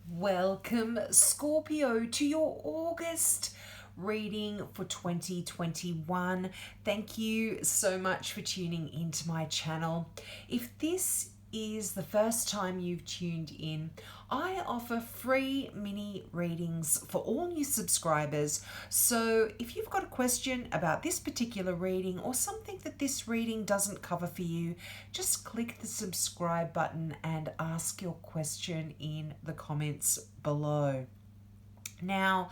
Welcome, Scorpio, to your August reading for 2021. Thank you so much for tuning into my channel. If this is the first time you've tuned in, I offer free mini readings for all new subscribers. So if you've got a question about this particular reading or something that this reading doesn't cover for you, just click the subscribe button and ask your question in the comments below. Now,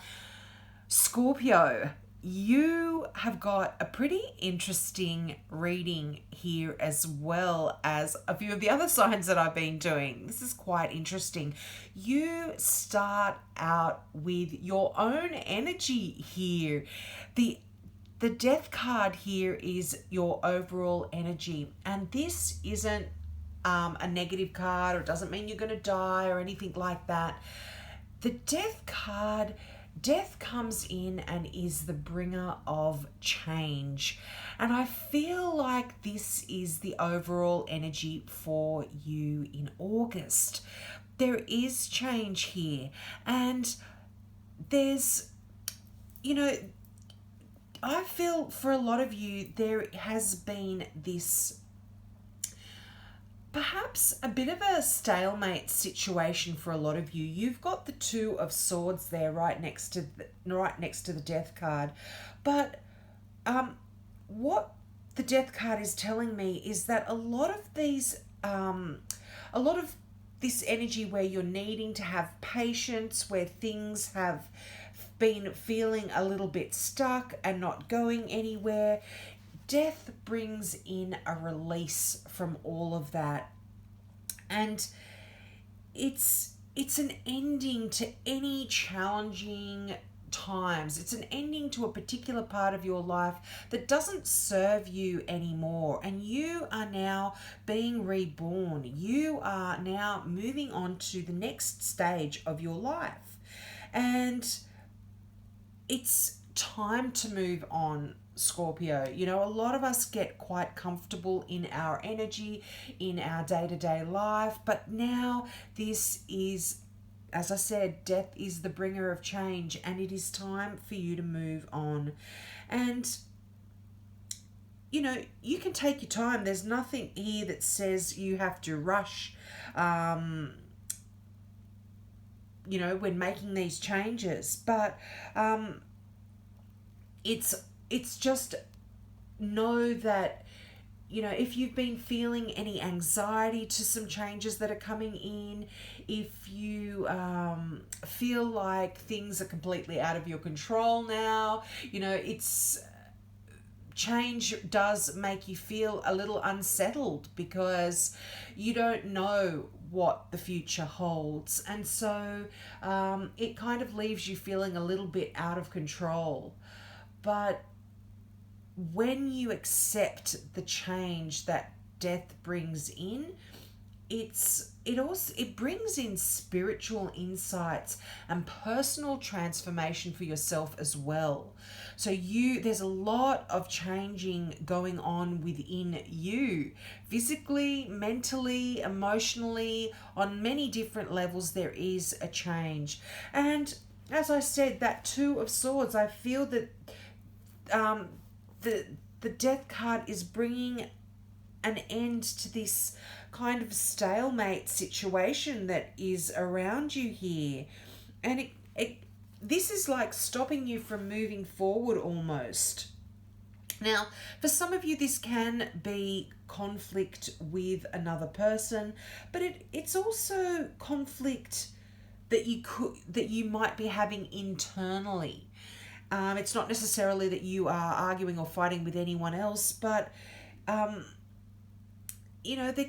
Scorpio, you have got a pretty interesting reading here, as well as a few of the other signs that I've been doing. This is quite interesting. You start out with your own energy here. The death card here is your overall energy, and this isn't a negative card, or it doesn't mean you're going to die or anything like that. The death card, death comes in and is the bringer of change. And I feel like this is the overall energy for you in August. There is change here. And there's, I feel for a lot of you, there has been this perhaps a bit of a stalemate situation for a lot of you. You've got the Two of Swords there right next to the Death card. But what the Death card is telling me is that a lot of this energy where you're needing to have patience, where things have been feeling a little bit stuck and not going anywhere, death brings in a release from all of that. And it's an ending to any challenging times. It's an ending to a particular part of your life that doesn't serve you anymore, and you are now being reborn. You are now moving on to the next stage of your life, and it's time to move on, Scorpio. A lot of us get quite comfortable in our energy, in our day-to-day life, but now this is, as I said, death is the bringer of change, and it is time for you to move on. And you can take your time. There's nothing here that says you have to rush when making these changes, but it's just know that if you've been feeling any anxiety to some changes that are coming in, if you feel like things are completely out of your control now, it's change does make you feel a little unsettled because you don't know what the future holds, and so it kind of leaves you feeling a little bit out of control. But when you accept the change that death brings in, it brings in spiritual insights and personal transformation for yourself as well. So there's a lot of changing going on within you, physically, mentally, emotionally, on many different levels. There is a change. And as I said, that Two of Swords, I feel that the Death card is bringing an end to this kind of stalemate situation that is around you here, and this is like stopping you from moving forward almost. Now, for some of you, this can be conflict with another person, but it's also conflict that you might be having internally. It's not necessarily that you are arguing or fighting with anyone else, but there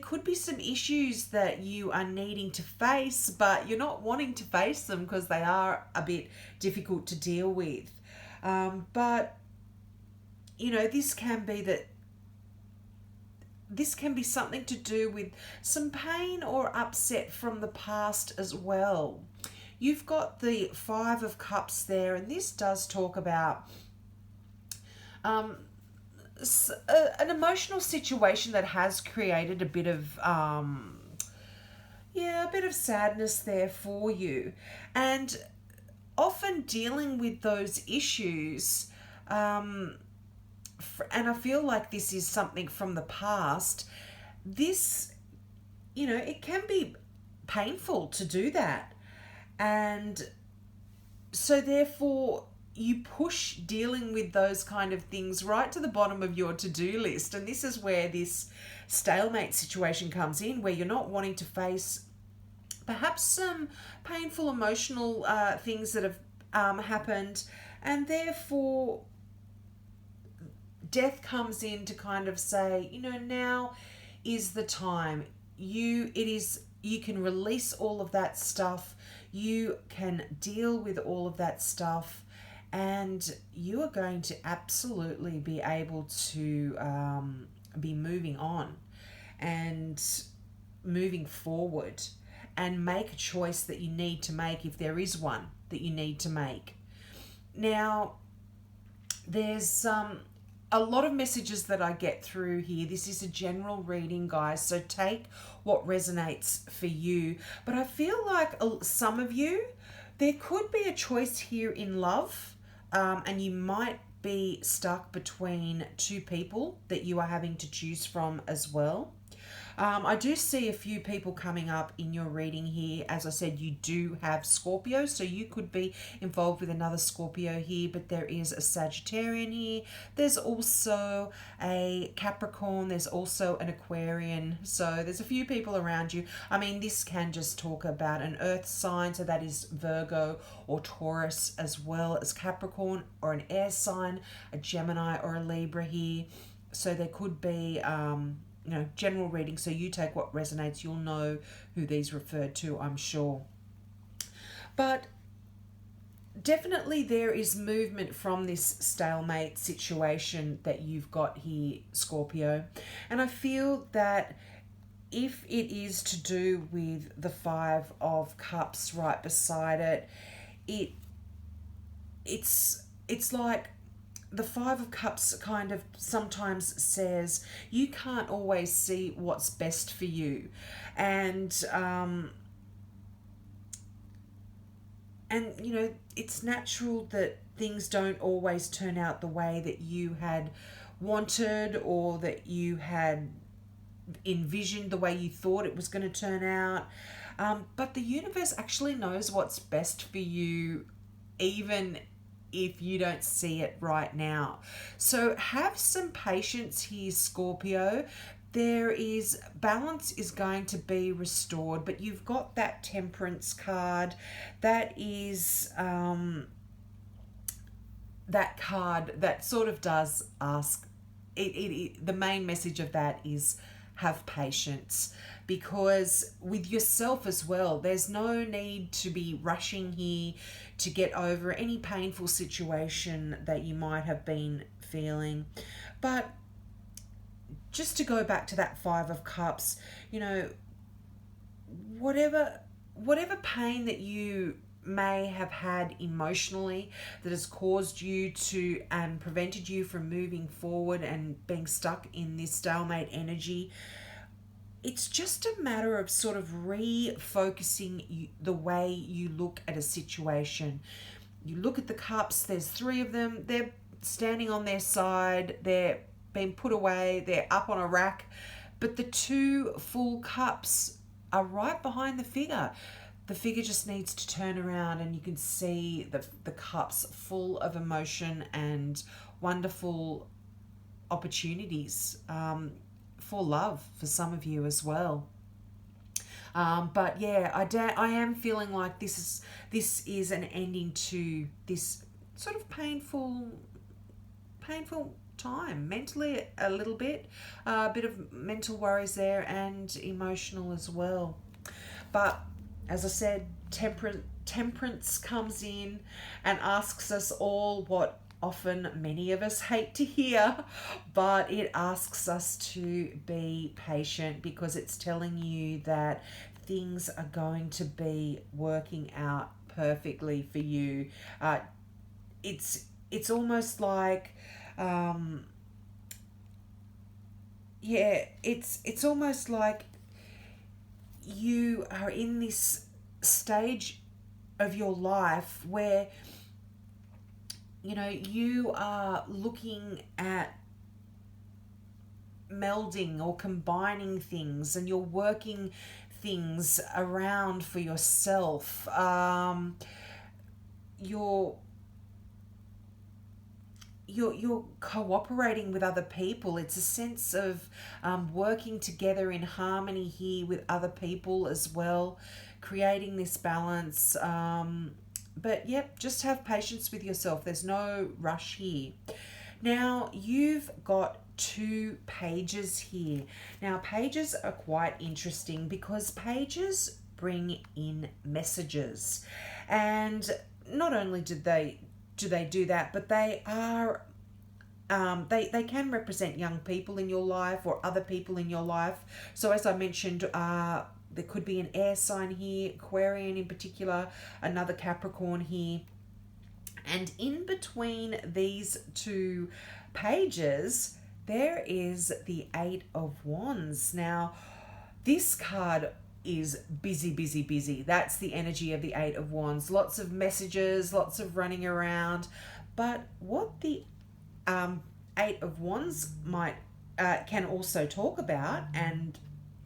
could be some issues that you are needing to face, but you're not wanting to face them because they are a bit difficult to deal with. But this can be something to do with some pain or upset from the past as well. You've got the Five of Cups there, and this does talk about an emotional situation that has created a bit of Yeah, a bit of sadness there for you. And often dealing with those issues, and I feel like this is something from the past, this, it can be painful to do that. And so, therefore, you push dealing with those kind of things right to the bottom of your to do list. And this is where this stalemate situation comes in, where you're not wanting to face perhaps some painful emotional things that have happened, and therefore death comes in to kind of say, now is the time. You can release all of that stuff. You can deal with all of that stuff, and you are going to absolutely be able to be moving on and moving forward and make a choice that you need to make, if there is one that you need to make. Now, there's a lot of messages that I get through here. This is a general reading, guys, so take what resonates for you. But I feel like some of you, there could be a choice here in love, and you might be stuck between two people that you are having to choose from as well. I do see a few people coming up in your reading here. As I said, you do have Scorpio, so you could be involved with another Scorpio here, but there is a Sagittarian here. There's also a Capricorn. There's also an Aquarian. So there's a few people around you. I mean, this can just talk about an earth sign, so that is Virgo or Taurus, as well as Capricorn, or an air sign, a Gemini or a Libra here. So there could be general reading, so you take what resonates. You'll know who these refer to, I'm sure. But definitely there is movement from this stalemate situation that you've got here, Scorpio. And I feel that if it is to do with the Five of Cups right beside it, it's like the Five of Cups kind of sometimes says you can't always see what's best for you, and it's natural that things don't always turn out the way that you had wanted, or that you had envisioned, the way you thought it was going to turn out. But the universe actually knows what's best for you, even if you don't see it right now. So have some patience here, Scorpio. There is balance is going to be restored, but you've got that Temperance card. That is that card that sort of does ask the main message of that is have patience, because with yourself as well, there's no need to be rushing here to get over any painful situation that you might have been feeling. But just to go back to that Five of Cups, whatever pain that you may have had emotionally that has caused you to and prevented you from moving forward and being stuck in this stalemate energy, it's just a matter of sort of refocusing the way you look at a situation. You look at the cups, there's three of them, they're standing on their side, they're being put away, they're up on a rack, but the two full cups are right behind the figure. The figure just needs to turn around, and you can see the cups full of emotion and wonderful opportunities for love for some of you as well. But yeah, I am feeling like this is an ending to this sort of painful time, mentally a little bit, a bit of mental worries there, and emotional as well. But as I said, temperance comes in and asks us all what often many of us hate to hear, but it asks us to be patient, because it's telling you that things are going to be working out perfectly for you. It's almost like it's almost like you are in this stage of your life where, you know, you are looking at melding or combining things, and you're working things around for yourself. You're you're cooperating with other people. It's a sense of working together in harmony here with other people as well, creating this balance. But yep, just have patience with yourself. There's no rush here. Now you've got two pages here. Now pages are quite interesting because pages bring in messages, and not only do they do that, but they are they can represent young people in your life or other people in your life. So as I mentioned, there could be an air sign here, Aquarian in particular, another Capricorn here. And in between these two pages, there is the Eight of Wands. Now, this card is busy, busy, busy. That's the energy of the Eight of Wands. Lots of messages, lots of running around. But what the Eight of Wands might can also talk about, and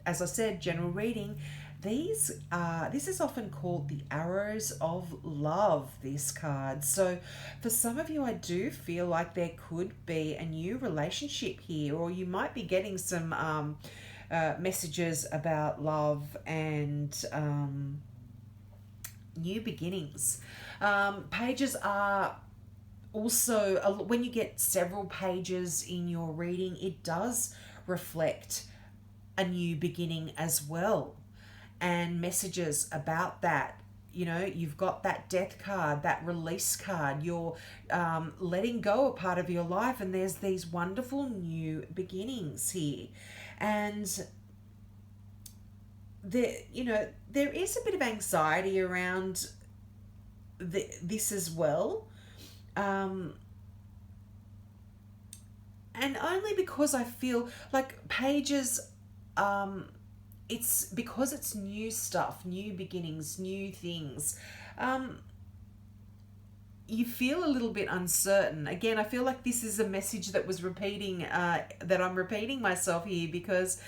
as I said, general reading, this is often called the arrows of love, this card. So for some of you, I do feel like there could be a new relationship here, or you might be getting some messages about love and new beginnings. Pages are also, when you get several pages in your reading, it does reflect a new beginning as well, and messages about that. You know, you've got that death card, that release card. You're letting go a part of your life, and there's these wonderful new beginnings here. And there is a bit of anxiety around this as well. And only because I feel like pages, it's because it's new stuff, new beginnings, new things. You feel a little bit uncertain. Again, I feel like this is a message that was repeating, that I'm repeating myself here, because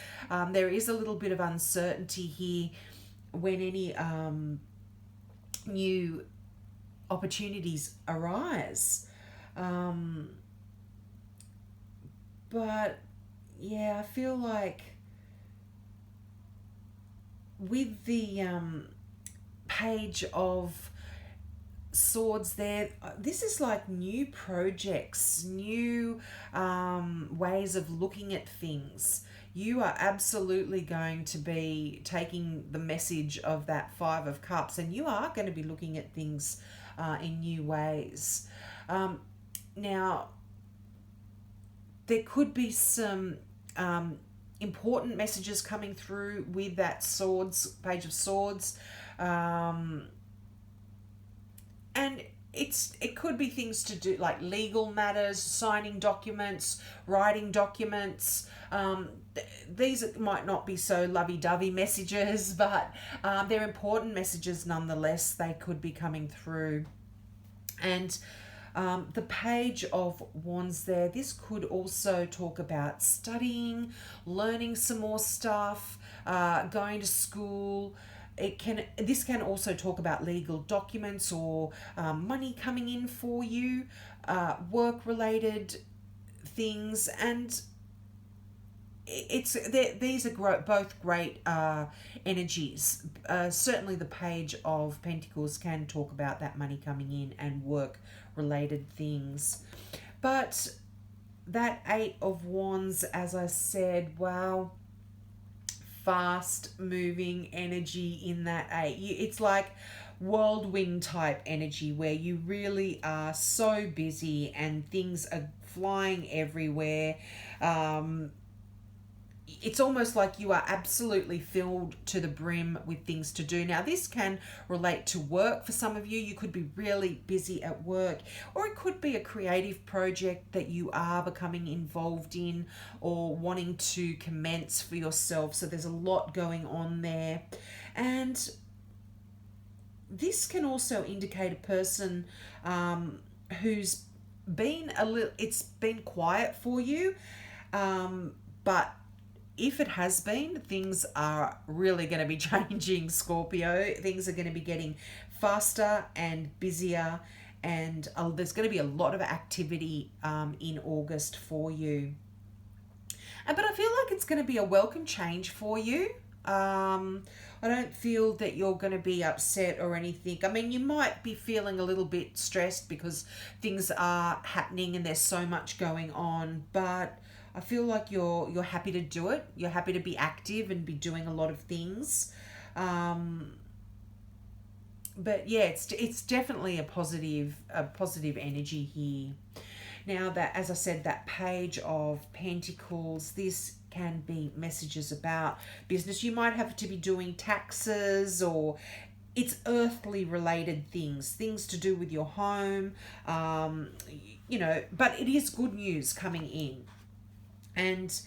there is a little bit of uncertainty here when any new opportunities arise. But yeah, I feel like with the page of swords there, this is like new projects, new ways of looking at things. You are absolutely going to be taking the message of that Five of Cups, and you are going to be looking at things in new ways. Now, there could be some important messages coming through with that page of swords. And it could be things to do like legal matters, signing documents, writing documents. These might not be so lovey-dovey messages, but they're important messages nonetheless. They could be coming through. And the page of wands there, this could also talk about studying, learning some more stuff, going to school. This can also talk about legal documents or money coming in for you, work-related things, and these are both great energies. Certainly the page of Pentacles can talk about that money coming in and work-related things. But that Eight of Wands, as I said, wow, fast moving energy in that eight. It's like whirlwind type energy where you really are so busy and things are flying everywhere. it's almost like you are absolutely filled to the brim with things to do. Now, this can relate to work for some of you. You could be really busy at work, or it could be a creative project that you are becoming involved in or wanting to commence for yourself. So there's a lot going on there. And this can also indicate a person who's been it's been quiet for you, but if it has been, things are really going to be changing, Scorpio. Things are going to be getting faster and busier, and there's going to be a lot of activity in August for you. But I feel like it's going to be a welcome change for you. I don't feel that you're going to be upset or anything. I mean, you might be feeling a little bit stressed because things are happening and there's so much going on, but I feel like you're happy to do it. You're happy to be active and be doing a lot of things. But yeah, it's definitely a positive energy here. Now, that, as I said, that Page of Pentacles, this can be messages about business. You might have to be doing taxes, or it's earthly related things to do with your home, but it is good news coming in. And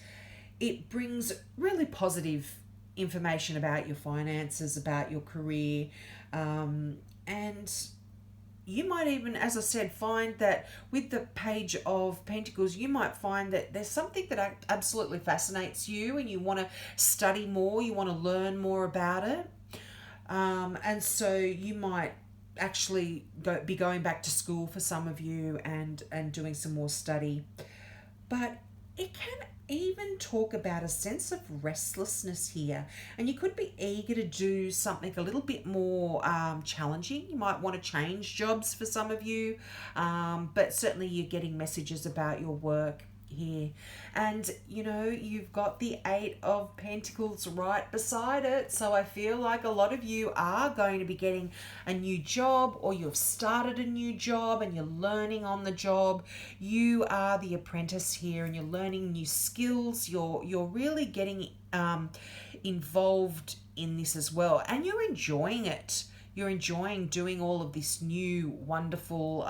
it brings really positive information about your finances, about your career, and you might even, as I said, find that with the Page of Pentacles, you might find that there's something that absolutely fascinates you and you want to study more, you want to learn more about it. And so you might actually be going back to school for some of you and doing some more study. But it can even talk about a sense of restlessness here, and you could be eager to do something a little bit more challenging. You might want to change jobs for some of you, but certainly you're getting messages about your work here. And you've got the Eight of Pentacles right beside it, so I feel like a lot of you are going to be getting a new job, or you've started a new job and you're learning on the job. You are the apprentice here and you're learning new skills. You're really getting involved in this as well, and you're enjoying it. You're enjoying doing all of this new wonderful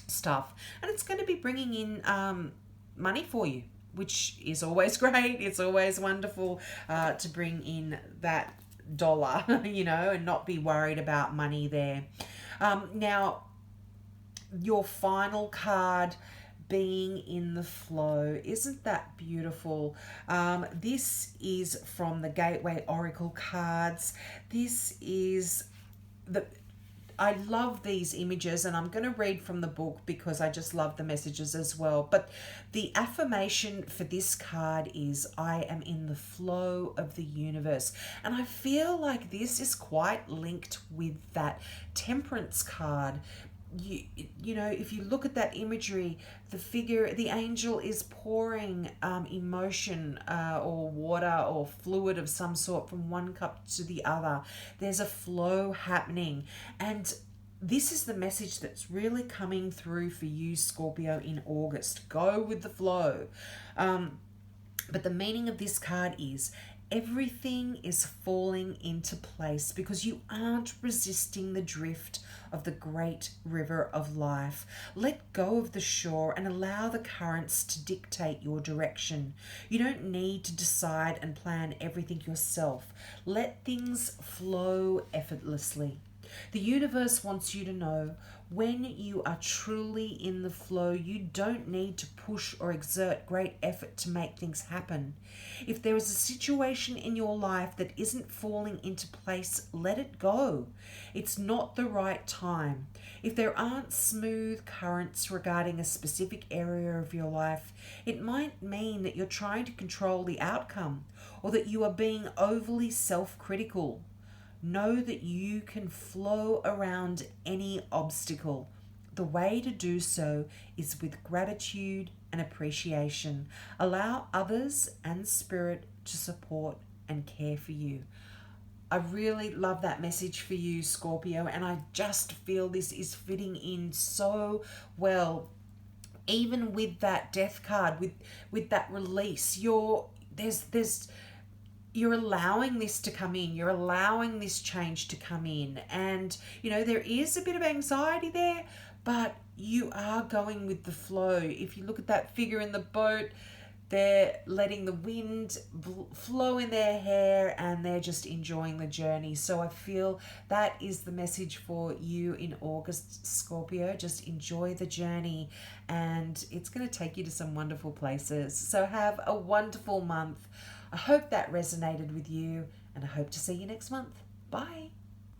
stuff, and it's going to be bringing in money for you, which is always great. It's always wonderful to bring in that dollar, and not be worried about money there. Now, your final card, being in the flow, isn't that beautiful? This is from the Gateway Oracle cards. This is I love these images, and I'm going to read from the book because I just love the messages as well. But the affirmation for this card is, I am in the flow of the universe. And I feel like this is quite linked with that Temperance card. If you look at that imagery, the angel is pouring emotion or water or fluid of some sort from one cup to the other. There's a flow happening, and this is the message that's really coming through for you, Scorpio, in August. Go with the flow. But the meaning of this card is, everything is falling into place because you aren't resisting the drift of the great river of life. Let go of the shore and allow the currents to dictate your direction. You don't need to decide and plan everything yourself. Let things flow effortlessly. The universe wants you to know, when you are truly in the flow, you don't need to push or exert great effort to make things happen. If there is a situation in your life that isn't falling into place, let it go. It's not the right time. If there aren't smooth currents regarding a specific area of your life, it might mean that you're trying to control the outcome, or that you are being overly self-critical. Know that you can flow around any obstacle. The way to do so is with gratitude and appreciation. Allow others and spirit to support and care for you. I really love that message for you, Scorpio, and I just feel this is fitting in so well. Even with that Death card, with that release, there's you're allowing this to come in, you're allowing this change to come in, and there is a bit of anxiety there, but you are going with the flow. If you look at that figure in the boat, they're letting the wind flow in their hair and they're just enjoying the journey. So I feel that is the message for you in August, Scorpio. Just enjoy the journey, and it's going to take you to some wonderful places. So have a wonderful month. I hope that resonated with you, and I hope to see you next month. Bye.